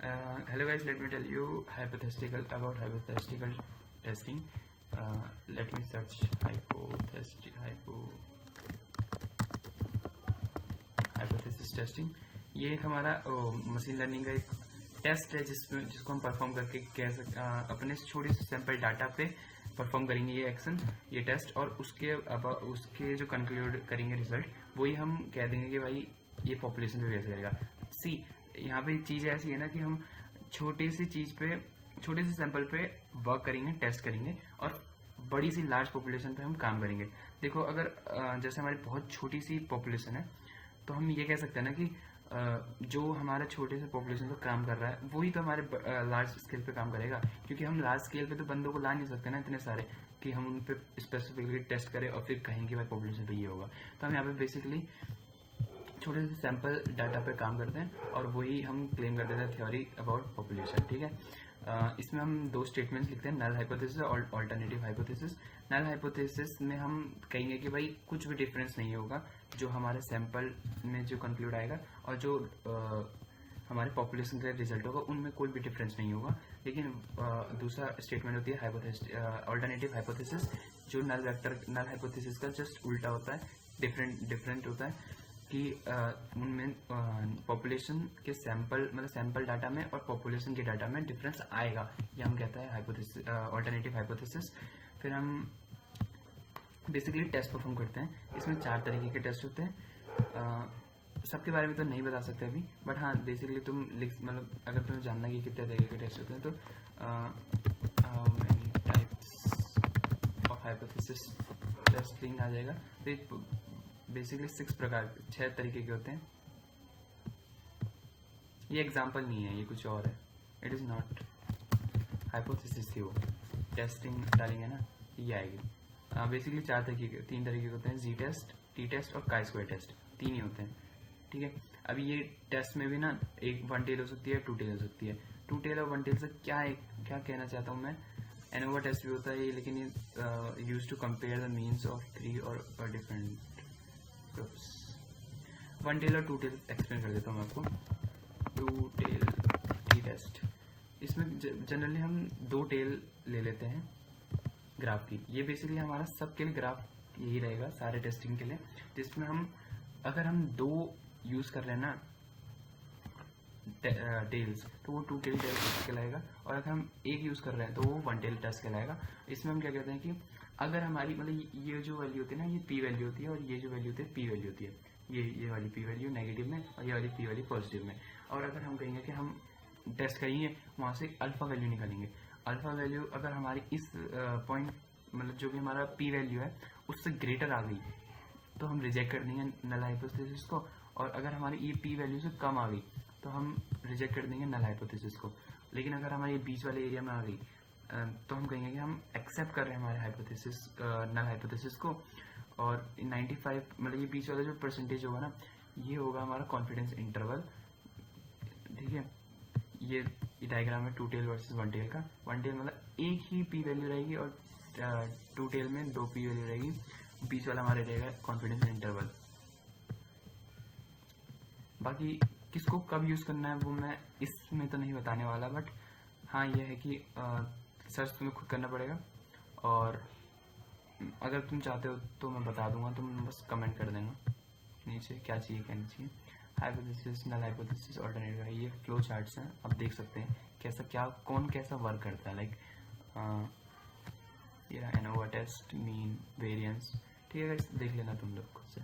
Hello guys, let me tell you about hypothetical testing. Let me search hypothesis testing. ये एक हमारा machine learning का एक test है जिसको हम परफॉर्म करके अपने छोटे से सैंपल डाटा पे परफॉर्म करेंगे ये एक्शन, ये टेस्ट, और उसके जो कंक्लूड करेंगे रिजल्ट, वही हम कह देंगे कि भाई ये पॉपुलेशन पे बेस करेगा। सी यहाँ पे चीज़ ऐसी है ना कि हम छोटे से सैंपल पे वर्क करेंगे, टेस्ट करेंगे, और बड़ी सी लार्ज पॉपुलेशन पे हम काम करेंगे। देखो, अगर जैसे हमारी बहुत छोटी सी पॉपुलेशन है तो हम ये कह सकते हैं ना कि जो हमारा छोटे से पॉपुलेशन पे काम कर रहा है वही तो हमारे लार्ज स्केल पे काम करेगा, क्योंकि हम लार्ज स्केल पे तो बंदों को ला नहीं सकते ना इतने सारे कि हम उन पे स्पेसिफिकली टेस्ट करें और फिर कहेंगे भाई पॉपुलेशन पे ये होगा। तो हम यहाँ पे बेसिकली छोटे से सैंपल डाटा पे काम करते हैं और वही हम क्लेम कर देते हैं थ्योरी अबाउट पॉपुलेशन। ठीक है, इसमें हम दो स्टेटमेंट्स लिखते हैं, नल हाइपोथेसिस और अल्टरनेटिव हाइपोथेसिस। नल हाइपोथेसिस में हम कहेंगे कि भाई कुछ भी डिफरेंस नहीं होगा जो हमारे सैंपल में जो कंक्लूड आएगा और जो हमारे पॉपुलेशन का रिजल्ट होगा उनमें कोई भी डिफरेंस नहीं होगा। लेकिन दूसरा स्टेटमेंट होती है अल्टरनेटिव हाइपोथेसिस, जो नल हाइपोथेसिस का जस्ट उल्टा होता है, डिफरेंट होता है कि उनमें पॉपुलेशन के सैंपल डाटा में और पॉपुलेशन के डाटा में डिफरेंस आएगा, ये हम कहता है अल्टरनेटिव हाइपोथेसिस। फिर हम बेसिकली टेस्ट परफॉर्म करते हैं। इसमें 4 तरीके के टेस्ट होते हैं, सबके बारे में तो नहीं बता सकते अभी, बट हाँ बेसिकली अगर तुम्हें जानना कि कितने तरीके के टेस्ट होते हैं तो how many types of hypothesis testing आ जाएगा। तो बेसिकली 6 तरीके के होते हैं। ये एग्जाम्पल नहीं है, ये कुछ और है, इट इज़ नॉट हाइपोथेसिस थी, वो टेस्टिंग डालेंगे ना ये आएगी। बेसिकली 3 तरीके के होते हैं, जी टेस्ट, टी टेस्ट और chi-square टेस्ट, 3 ही होते हैं। ठीक है, अभी ये टेस्ट में भी ना एक 1 टेल हो सकती है, 2 टेल हो सकती है। 2 टेल और 1 टेल से क्या कहना चाहता हूँ मैं, एनोवा टेस्ट भी होता है, लेकिन ये use to compare the means of 3 और डिफरेंट ग्रुप्स। 1 टेल और 2 टेल एक्सप्लेन कर देता हूँ मैं आपको। 2 टेल टी टेस्ट, इसमें जनरली हम 2 टेल ले लेते हैं ग्राफ की। ये बेसिकली हमारा सबके लिए ग्राफ यही रहेगा सारे टेस्टिंग के लिए, जिसमें अगर हम 2 यूज़ कर रहे हैं ना टेल्स तो वो 2 टेल टेस्ट कहलाएगा, और अगर हम एक यूज़ कर रहे हैं तो वो 1 टेल टेस्ट कहलाएगा। इसमें हम क्या कहते हैं कि अगर हमारी ये जो वैल्यू होती है ना, ये पी वैल्यू होती है, और ये जो वैल्यू होती है पी वैल्यू होती है। ये वाली पी वैल्यू नेगेटिव में और ये वाली पी वैल्यू पॉजिटिव में। और अगर हम कहेंगे कि हम टेस्ट करेंगे, वहाँ से अल्फा वैल्यू निकालेंगे। अल्फा वैल्यू अगर हमारी इस पॉइंट जो भी हमारा पी वैल्यू है उससे ग्रेटर आ गई तो हम रिजेक्ट कर देंगे नल हाइपोथेसिस को, और अगर हमारी ये पी वैल्यू से कम आ गई तो हम रिजेक्ट कर देंगे नल हाइपोथेसिस को। लेकिन अगर हमारे बीच वाले एरिया में आ गई तो हम कहेंगे कि हम एक्सेप्ट कर रहे हैं हमारे नल हाइपोथेसिस को, और 95 ये बीच वाला जो परसेंटेज होगा ना, ये होगा हमारा कॉन्फिडेंस इंटरवल। ठीक है, ये डायग्राम है 2 टेल वर्सेस 1 टेल का। 1 टेल एक ही पी वैल्यू रहेगी और 2 टेल में 2 पी वैल्यू रहेगी, बीच वाला हमारे रहेगा कॉन्फिडेंस इंटरवल। बाकी किसको कब यूज़ करना है वो मैं इसमें तो नहीं बताने वाला, बट हाँ ये है कि सर्च तुम्हें खुद करना पड़ेगा, और अगर तुम चाहते हो तो मैं बता दूंगा, तुम बस कमेंट कर देना नीचे क्या चाहिए कहना चाहिए। हाइपोथेसिस, नल हाइपोथेसिस, अल्टरनेटिव है, ये फ्लो चार्ट्स हैं, आप देख सकते हैं कौन कैसा वर्क करता है। लाइक ये एनोवा टेस्ट, मीन, वेरिएंस। ठीक है, देख लेना तुम लोग खुद से।